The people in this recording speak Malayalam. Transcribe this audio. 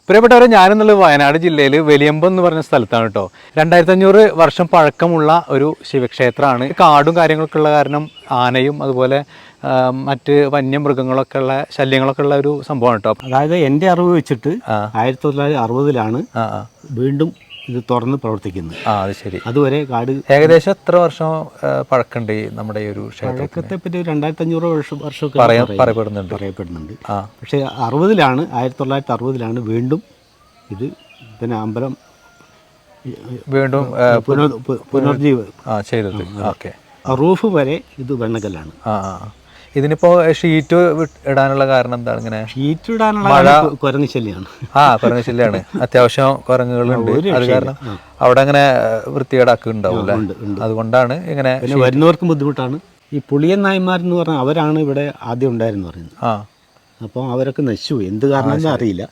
പ്രിയപ്പെട്ടവരെ, ഞാനെന്നുള്ളത് വയനാട് ജില്ലയിൽ വലിയമ്പം എന്ന് പറഞ്ഞ സ്ഥലത്താണ് കേട്ടോ. 2500 വർഷം പഴക്കമുള്ള ഒരു ശിവക്ഷേത്രമാണ്. കാടും കാര്യങ്ങളൊക്കെ ഉള്ള കാരണം ആനയും അതുപോലെ മറ്റ് വന്യമൃഗങ്ങളൊക്കെ ഉള്ള ശല്യങ്ങളൊക്കെ ഉള്ള ഒരു സംഭവമാണ് കേട്ടോ. അതായത് എൻ്റെ അറിവ് വെച്ചിട്ട് 1960 വീണ്ടും ഇത് തുറന്ന് പ്രവർത്തിക്കുന്നത്. അത് ശരി. അതുവരെ കാട് ഏകദേശം എത്ര വർഷം പഴക്കമുണ്ട് നമ്മുടെ ഈ ഒരു ക്ഷേത്രത്തെ പറ്റി 2500 വർഷമൊക്കെ പറയപ്പെടുന്നുണ്ട്. പക്ഷേ 1960 വീണ്ടും ഇത് പിന്നെ അമ്പലം വീണ്ടും പുനർജീവ ചെയ്തത്. ഓക്കെ. റൂഫ് വരെ ഇത് വെണ്ണക്കല്ലാണ്. ഇതിനിപ്പോ ഷീറ്റ് ഇടാനുള്ള കാരണം എന്താണ്? ഇങ്ങനെ ഷീറ്റ് ഇടാനുള്ള കുരങ്ങ് ശല്യമാണ്. കുരങ്ങ് ശല്യമാണ്. അത്യാവശ്യം കുരങ്ങുകളുണ്ട്. അത് കാരണം അവിടെ അങ്ങനെ വൃത്തികേടാക്കുന്നുണ്ടാവില്ല. അതുകൊണ്ടാണ് ഇങ്ങനെ. പിന്നെ വരുന്നവർക്കും ബുദ്ധിമുട്ടാണ്. ഈ പുളിയൻ നായന്മാരെന്ന് പറഞ്ഞാൽ അവരാണ് ഇവിടെ ആദ്യം ഉണ്ടായിരുന്നു പറയുന്നത്. അപ്പോൾ അവരൊക്കെ നശിച്ചു. എന്ത് കാരണം അറിയില്ല.